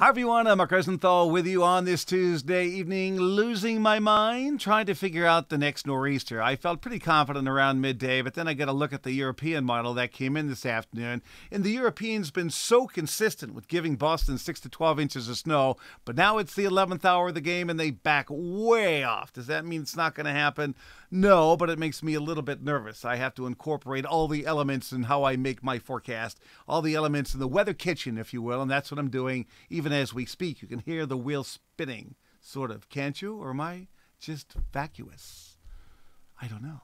Hi everyone, I'm Mark Rosenthal with you on this Tuesday evening, losing my mind, trying to figure out the next nor'easter. I felt pretty confident around midday, but then I got to look at the European model that came in this afternoon. And the European's been so consistent with giving Boston 6 to 12 inches of snow, but now it's the 11th hour of the game and they back way off. Does that mean it's not going to happen? No, but it makes me a little bit nervous. I have to incorporate all the elements in how I make my forecast, all the elements in the weather kitchen, if you will, and that's what I'm doing. Even as we speak, you can hear the wheel spinning, sort of, can't you? Or am I just vacuous? I don't know.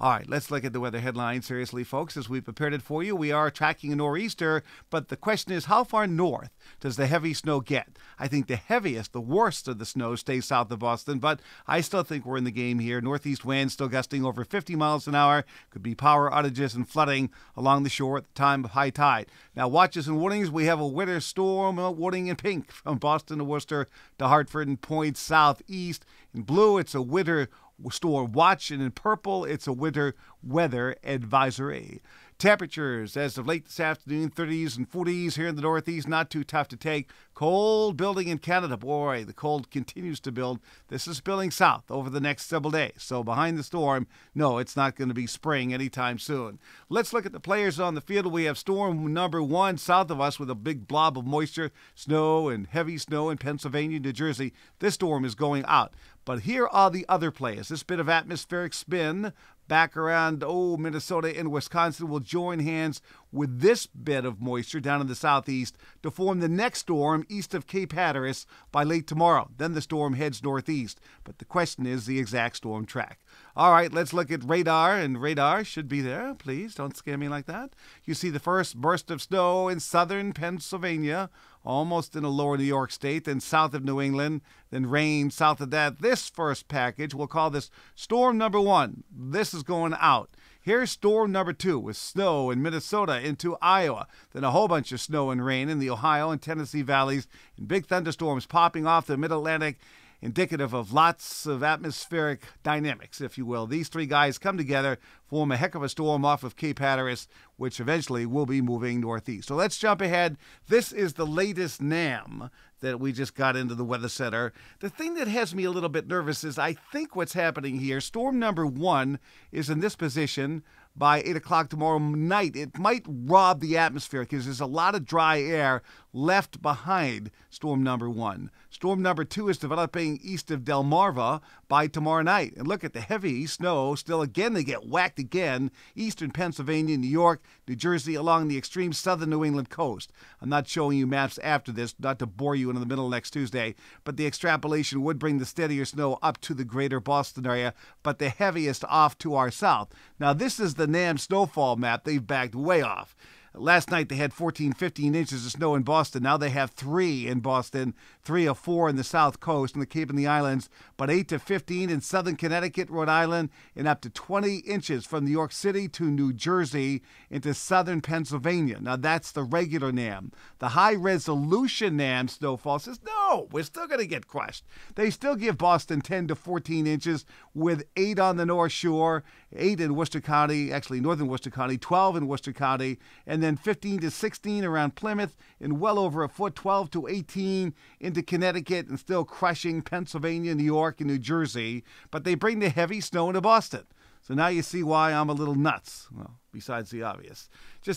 All right, let's look at the weather headlines seriously, folks. As we prepared it for you, we are tracking a nor'easter, but the question is, how far north does the heavy snow get? I think the heaviest, the worst of the snow stays south of Boston, but I still think we're in the game here. Northeast winds still gusting over 50 miles an hour. Could be power outages and flooding along the shore at the time of high tide. Now, watches and warnings, we have a winter storm warning in pink from Boston to Worcester to Hartford and points southeast. In blue, it's a winter storm watch, and in purple, it's a winter weather advisory. Temperatures as of late this afternoon, 30s and 40s here in the Northeast, not too tough to take. Cold building in Canada. Boy, the cold continues to build. This is spilling south over the next several days. So behind the storm, no, it's not going to be spring anytime soon. Let's look at the players on the field. We have storm number 1 south of us with a big blob of moisture, snow and heavy snow in Pennsylvania, New Jersey. This storm is going out. But here are the other players. This bit of atmospheric spin back around, Minnesota and Wisconsin will join hands with this bit of moisture down in the southeast to form the next storm east of Cape Hatteras by late tomorrow. Then the storm heads northeast. But the question is the exact storm track. All right, let's look at radar, and radar should be there. Please don't scare me like that. You see the first burst of snow in southern Pennsylvania, almost in a lower New York state, then south of New England, then rain south of that. This first package, we'll call this storm number 1. This is going out. Here's storm number 2 with snow in Minnesota into Iowa. Then a whole bunch of snow and rain in the Ohio and Tennessee valleys, and big thunderstorms popping off the mid-Atlantic, indicative of lots of atmospheric dynamics, if you will. These three guys come together, form a heck of a storm off of Cape Hatteras, which eventually will be moving northeast. So let's jump ahead. This is the latest NAM that we just got into the Weather Center. The thing that has me a little bit nervous is I think what's happening here, storm number 1 is in this position by 8 o'clock tomorrow night. It might rob the atmosphere because there's a lot of dry air left behind storm number 1. Storm number 2 is developing east of Delmarva by tomorrow night. And look at the heavy snow. Still, again, they get whacked again. Eastern Pennsylvania, New York, New Jersey, along the extreme southern New England coast. I'm not showing you maps after this, not to bore you in the middle of next Tuesday, but the extrapolation would bring the steadier snow up to the greater Boston area, but the heaviest off to our south. Now, this is the NAM snowfall map. They've backed way off. Last night they had 14, 15 inches of snow in Boston. Now they have 3 in Boston, 3 or 4 in the South Coast and the Cape and the Islands, but 8 to 15 in southern Connecticut, Rhode Island, and up to 20 inches from New York City to New Jersey into southern Pennsylvania. Now that's the regular NAM. The high-resolution NAM snowfall says, no, we're still going to get crushed. They still give Boston 10 to 14 inches with 8 on the North Shore, 8 in Worcester County, actually northern Worcester County, 12 in Worcester County, and then 15 to 16 around Plymouth, and well over a foot, 12 to 18 into Connecticut, and still crushing Pennsylvania, New York, and New Jersey. But they bring the heavy snow into Boston. So now you see why I'm a little nuts. Well, besides the obvious.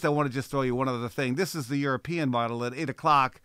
I want to throw you one other thing. This is the European model at 8 o'clock.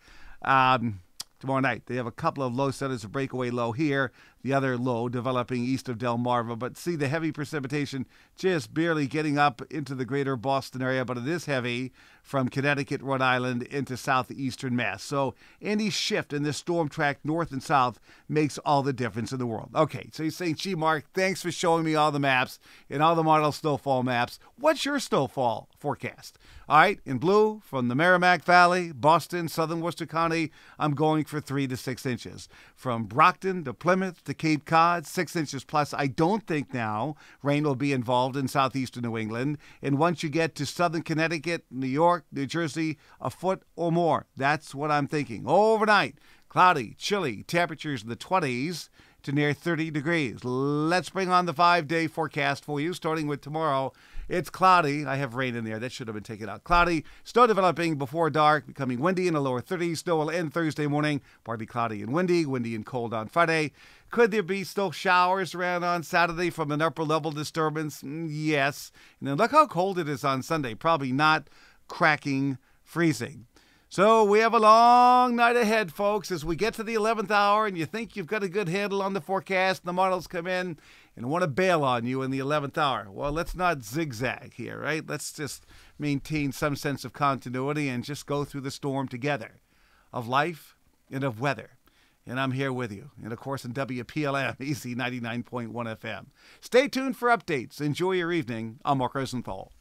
Tomorrow night. They have a couple of low centers, a breakaway low here, the other low developing east of Delmarva. But see the heavy precipitation just barely getting up into the greater Boston area, but it is heavy from Connecticut, Rhode Island into southeastern Mass. So any shift in this storm track north and south makes all the difference in the world. Okay, so you're saying, gee, Mark, thanks for showing me all the maps and all the model snowfall maps. What's your snowfall forecast? All right, in blue from the Merrimack Valley, Boston, southern Worcester County, I'm going for 3 to 6 inches. From Brockton to Plymouth to Cape Cod, 6 inches plus. I don't think now rain will be involved in southeastern New England. And once you get to southern Connecticut, New York, New Jersey, a foot or more. That's what I'm thinking. Overnight, cloudy, chilly, temperatures in the 20s to near 30 degrees. Let's bring on the 5-day forecast for you, starting with tomorrow. It's cloudy. I have rain in there. That should have been taken out. Cloudy. Snow developing before dark, becoming windy in the lower 30s. Snow will end Thursday morning. Partly cloudy and windy. Windy and cold on Friday. Could there be still showers around on Saturday from an upper level disturbance? Yes. And then look how cold it is on Sunday. Probably not cracking freezing. So we have a long night ahead, folks, as we get to the 11th hour and you think you've got a good handle on the forecast. The models come in and want to bail on you in the 11th hour. Well, let's not zigzag here, right? Let's just maintain some sense of continuity and just go through the storm together of life and of weather. And I'm here with you. And, of course, in WPLM, EZ 99.1 FM. Stay tuned for updates. Enjoy your evening. I'm Mark Rosenthal.